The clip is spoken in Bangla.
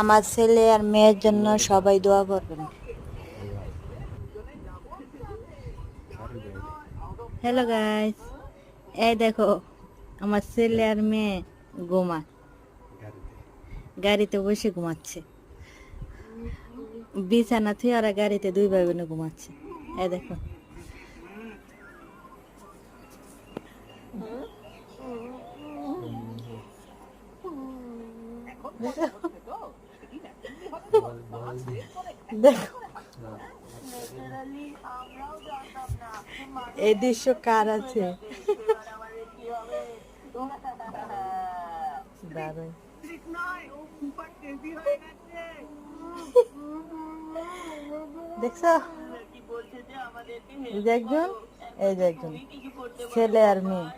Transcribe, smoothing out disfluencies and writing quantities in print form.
আমার ছেলে আর মেয়ের জন্য সবাই দোয়া করবেন। হ্যালো গাইস, এই দেখো আমার ছেলে আর মেয়ে ঘুমায়, গাড়িতে বসে ঘুমাচ্ছে। বিছানা থেকে ওরা গাড়িতে দুই ভাই বোনে ঘুমাচ্ছে। এই দেখো দেখো এই দৃশ্য কার আছে? দারুণ। দেখছো, এই যে একজন, এই যে একজন ছেলে আর মেয়ে।